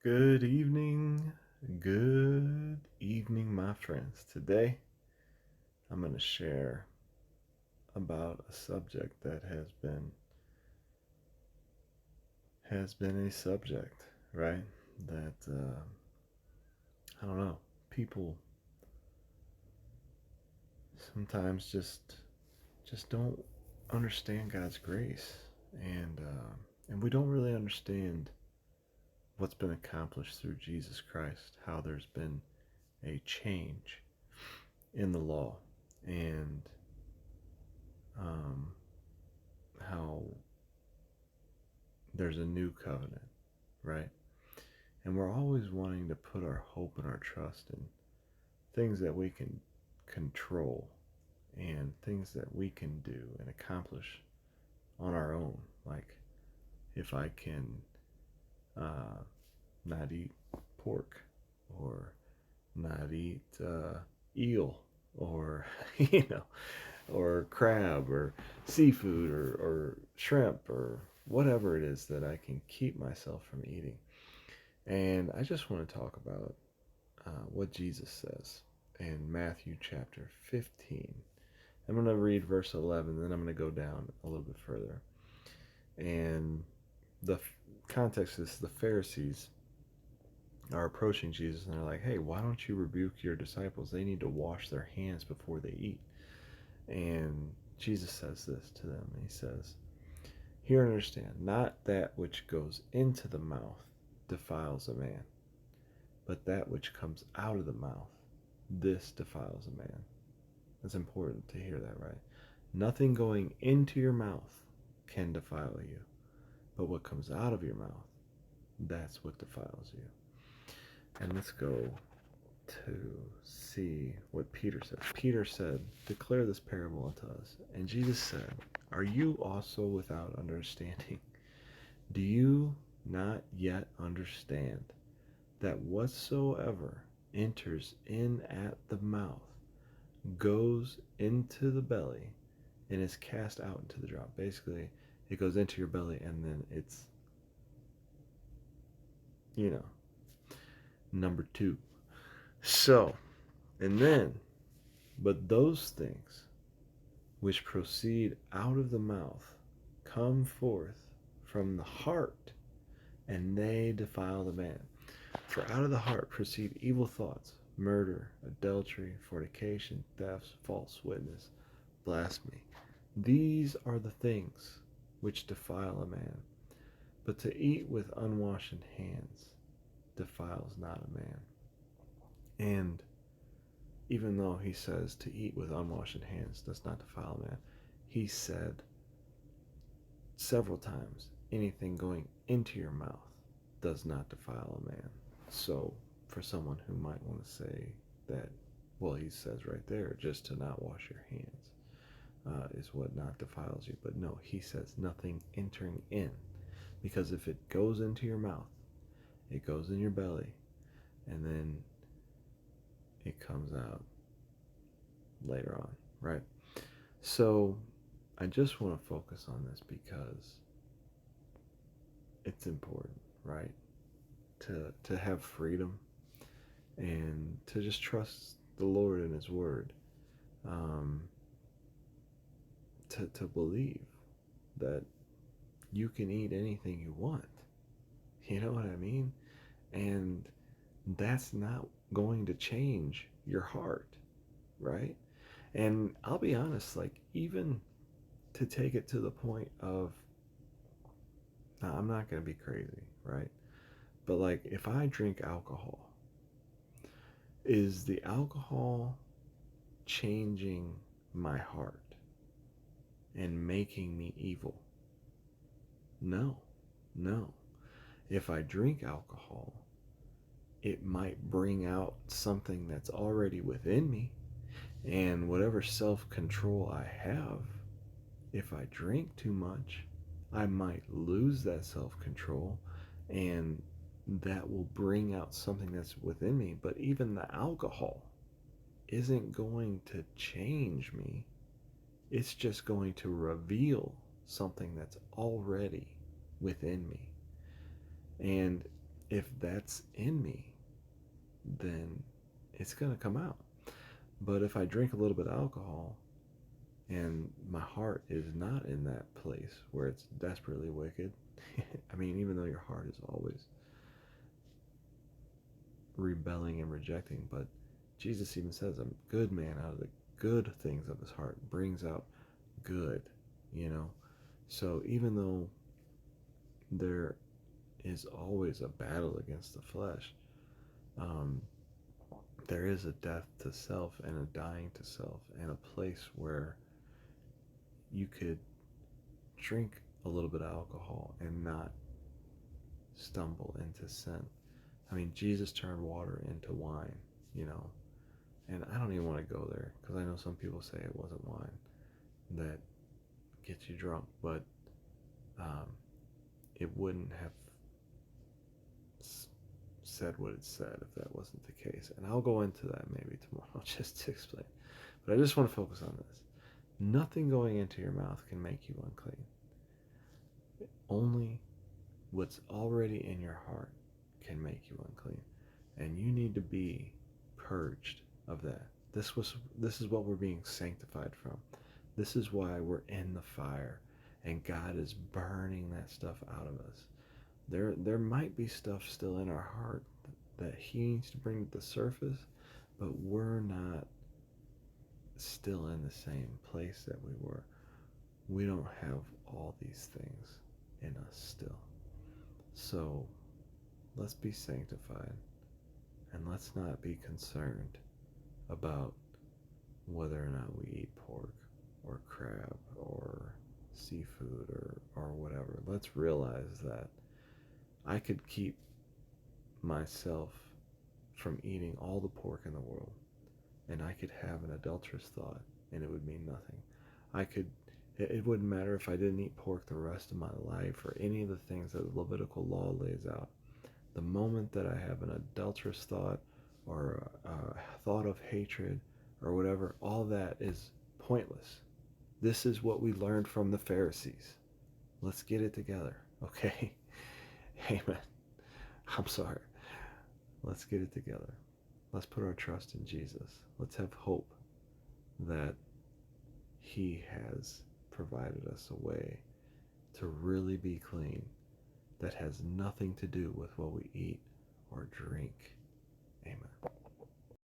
Good evening. Good evening, my friends. Today, I'm going to share about a subject that has been a subject, right? That I don't know. People sometimes just don't understand God's grace, and we don't really understand what's been accomplished through Jesus Christ. How there's been a change in the law, and um, how there's a new covenant, right? And we're always wanting to put our hope and our trust in things that we can control and things that we can do and accomplish on our own. Like if I can uh, not eat pork or not eat eel or, you know, or crab or seafood or shrimp or whatever it is that I can keep myself from eating. And I just want to talk about what Jesus says in Matthew chapter 15. I'm going to read verse 11, then I'm going to go down a little bit further. And the context is the Pharisees are approaching Jesus and they're like, hey, why don't you rebuke your disciples? They need to wash their hands before they eat. And Jesus says this to them. He says, hear and understand, not that which goes into the mouth defiles a man, but that which comes out of the mouth, this defiles a man. It's important to hear that, right? Nothing going into your mouth can defile you, but what comes out of your mouth, that's what defiles you. And let's go to see what Peter says. Peter said, declare this parable unto us. And Jesus said, are you also without understanding? Do you not yet understand that whatsoever enters in at the mouth goes into the belly and is cast out into the drop? Basically, it goes into your belly and then it's, you know, number two. So, and then, but those things which proceed out of the mouth come forth from the heart, and they defile the man. For out of the heart proceed evil thoughts, murder, adultery, fornication, thefts, false witness, blasphemy. These are the things which defile a man. But to eat with unwashed hands defiles not a man. And even though he says to eat with unwashed hands does not defile a man, he said several times, anything going into your mouth does not defile a man. So, for someone who might want to say that, well, he says right there, just to not wash your hands is what not defiles you. But no, he says nothing entering in. Because if it goes into your mouth, it goes in your belly, and then it comes out later on, right? So, I just want to focus on this because it's important, right? To have freedom and to just trust the Lord and His Word, um, to believe that you can eat anything you want. You know what I mean? And that's not going to change your heart, right? And I'll be honest, like, even to take it to the point of, now, I'm not going to be crazy, right? But, like, if I drink alcohol, is the alcohol changing my heart and making me evil? No, no. If I drink alcohol, it might bring out something that's already within me. And whatever self control I have, if I drink too much, I might lose that self control and that will bring out something that's within me. But even the alcohol isn't going to change me, it's just going to reveal something that's already within me. And if that's in me, then it's going to come out. But if I drink a little bit of alcohol and my heart is not in that place where it's desperately wicked, I mean, even though your heart is always rebelling and rejecting, but Jesus even says a good man out of the good things of his heart brings out good, you know? So even though there is always a battle against the flesh, um, there is a death to self and a dying to self, and a place where you could drink a little bit of alcohol and not stumble into sin. I mean, Jesus turned water into wine, you know, and I don't even want to go there because I know some people say it wasn't wine that gets you drunk, but um, it wouldn't have said what it said if that wasn't the case. And I'll go into that maybe tomorrow just to explain. But I just want to focus on this. Nothing going into your mouth can make you unclean. Only what's already in your heart can make you unclean. And you need to be purged of that. This is what we're being sanctified from. This is why we're in the fire and God is burning that stuff out of us. There might be stuff still in our heart that he needs to bring to the surface, but we're not still in the same place that we were. We don't have all these things in us still. So let's be sanctified and let's not be concerned about whether or not we eat pork or crab or seafood or whatever. Let's realize that I could keep myself from eating all the pork in the world, and I could have an adulterous thought, and it would mean nothing. I could, it wouldn't matter if I didn't eat pork the rest of my life or any of the things that the Levitical law lays out. The moment that I have an adulterous thought or a thought of hatred or whatever, all that is pointless. This is what we learned from the Pharisees. Let's get it together, okay? Amen. I'm sorry. Let's get it together. Let's put our trust in Jesus. Let's have hope that he has provided us a way to really be clean that has nothing to do with what we eat or drink. Amen.